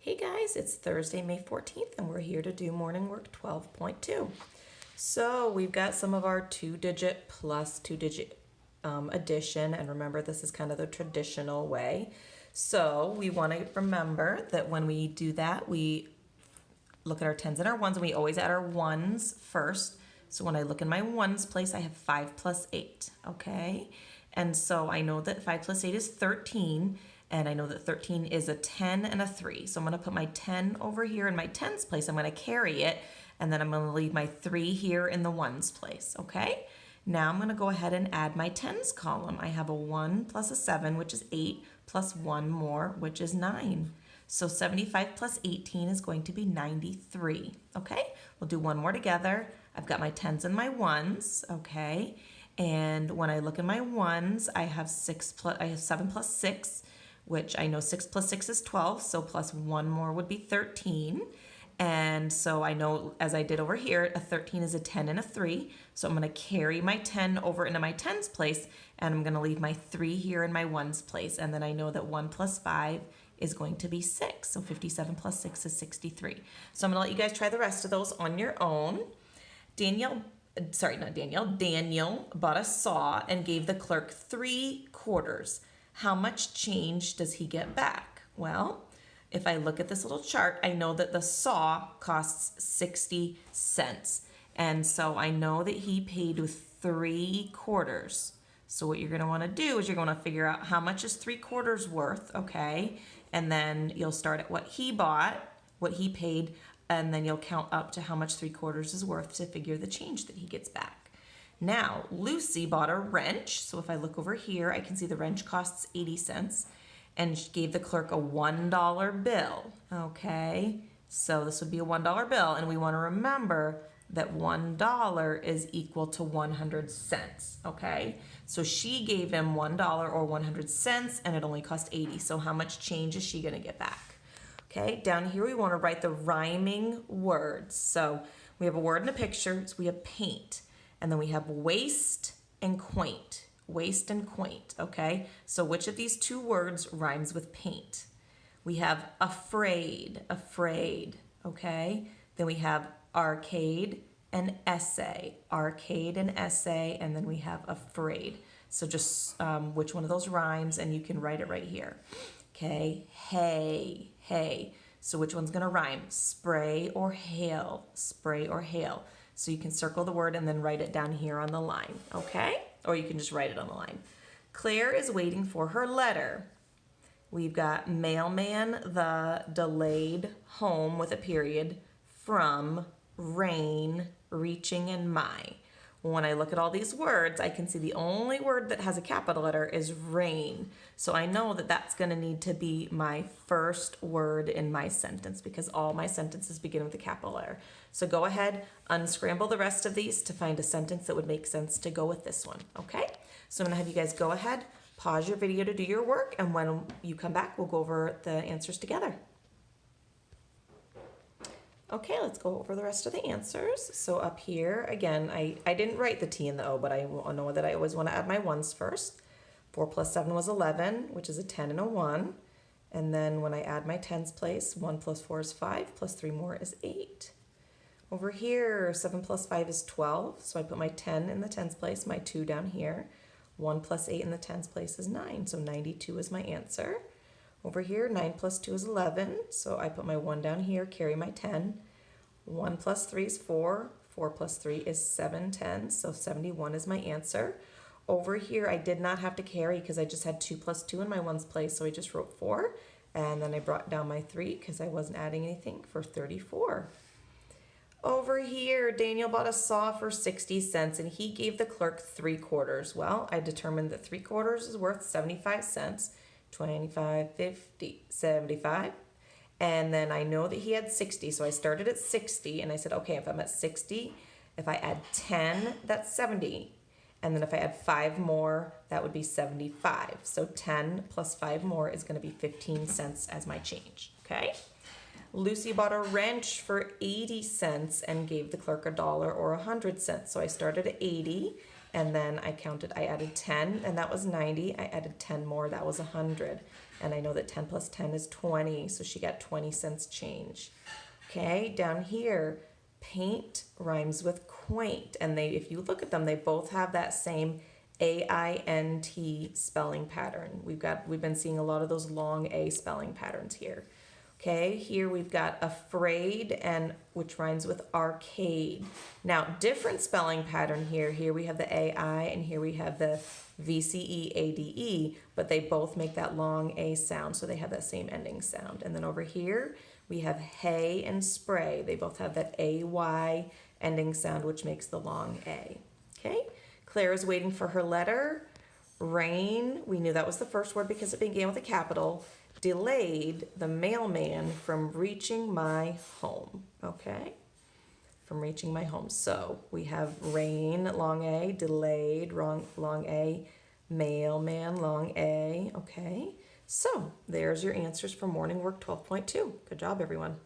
Hey guys, it's Thursday, May 14th, and we're here to do morning work 12.2. So we've got some of our two-digit plus two-digit addition, and remember this is kind of the traditional way. So we want to remember that when we do that, we look at our tens and our ones, and we always add our ones first. So when I look in my ones place, I have 5 plus 8, okay? And so I know that 5 plus 8 is 13, and I know that 13 is a 10 and a 3. So I'm going to put my 10 over here in my tens place. I'm going to carry it, and then I'm going to leave my 3 here in the ones place, okay? Now I'm going to go ahead and add my tens column. I have a 1 plus a 7, which is 8, plus 1 more, which is 9. So 75 plus 18 is going to be 93, okay? We'll do one more together. I've got my tens and my ones, okay? And when I look at my ones, I have 7 plus 6, which I know 6 plus 6 is 12, so plus 1 more would be 13. And so I know, as I did over here, a 13 is a 10 and a 3. So I'm going to carry my 10 over into my tens place, and I'm going to leave my 3 here in my ones place. And then I know that 1 plus 5 is going to be 6. So 57 plus 6 is 63. So I'm going to let you guys try the rest of those on your own. Daniel bought a saw and gave the clerk 3 quarters. How much change does he get back? Well, if I look at this little chart, I know that the saw costs 60 cents. And so I know that he paid with 3 quarters. So what you're going to want to do is you're going to figure out how much is 3 quarters worth, okay? And then you'll start at what he bought, what he paid, and then you'll count up to how much 3 quarters is worth to figure the change that he gets back. Now, Lucy bought a wrench. So if I look over here, I can see the wrench costs 80 cents. And she gave the clerk a $1 bill, okay? So this would be a $1 bill, and we want to remember that $1 is equal to 100 cents, okay? So she gave him $1 or 100 cents, and it only cost 80. So how much change is she going to get back? Okay, down here we want to write the rhyming words. So we have a word and a picture, so we have paint. And then we have waste and quaint. Waste and quaint, okay? So which of these 2 words rhymes with paint? We have afraid, okay? Then we have arcade and essay, and then we have afraid. So just which one of those rhymes, and you can write it right here. Okay, hay. So which one's gonna rhyme? Spray or hail, So you can circle the word and then write it down here on the line, okay? Or you can just write it on the line. Claire is waiting for her letter. We've got mailman, the delayed home with a period, from, rain, reaching, and my. When I look at all these words, I can see the only word that has a capital letter is rain. So I know that that's going to need to be my first word in my sentence because all my sentences begin with a capital letter. So go ahead, unscramble the rest of these to find a sentence that would make sense to go with this one, okay? So I'm going to have you guys go ahead, pause your video to do your work, and when you come back, we'll go over the answers together. Okay, let's go over the rest of the answers. So up here, again, I didn't write the T and the O, but I know that I always want to add my ones first. 4 plus 7 was 11, which is a 10 and a 1. And then when I add my tens place, 1 plus 4 is 5, plus 3 more is 8. Over here, 7 plus 5 is 12, so I put my 10 in the tens place, my 2 down here. 1 plus 8 in the tens place is 9, so 92 is my answer. Over here, 9 plus 2 is 11, so I put my 1 down here, carry my 10. 1 plus 3 is 4. 4 plus 3 is 7 tenths, so 71 is my answer. Over here, I did not have to carry because I just had 2 plus 2 in my ones place, so I just wrote 4. And then I brought down my 3 because I wasn't adding anything for 34. Over here, Daniel bought a saw for 60 cents and he gave the clerk 3 quarters. Well, I determined that 3 quarters is worth 75 cents. 25, 50, 75. And then I know that he had 60, so I started at 60 and I said, okay, if I'm at 60, if I add 10, that's 70. And then if I add 5 more, that would be 75. So 10 plus 5 more is going to be 15 cents as my change, okay? Lucy bought a wrench for 80 cents and gave the clerk $1 or 100 cents. So I started at 80 And then I added 10, and that was 90. I added 10 more, that was 100. And I know that 10 plus 10 is 20, so she got 20 cents change. Okay, down here, paint rhymes with quaint. And if you look at them, they both have that same A-I-N-T spelling pattern. We've been seeing a lot of those long A spelling patterns here. Okay, here we've got afraid, and which rhymes with arcade. Now, different spelling pattern here. Here we have the AI, and here we have the VCEADE, but they both make that long A sound, so they have that same ending sound. And then over here, we have hay and spray. They both have that AY ending sound, which makes the long A. Okay, Claire is waiting for her letter. Rain, we knew that was the first word because it began with a capital. Delayed the mailman from reaching my home. Okay, from reaching my home. So we have rain, long A, delayed, long A, mailman, long A. Okay, so there's your answers for morning work 12.2. Good job, everyone.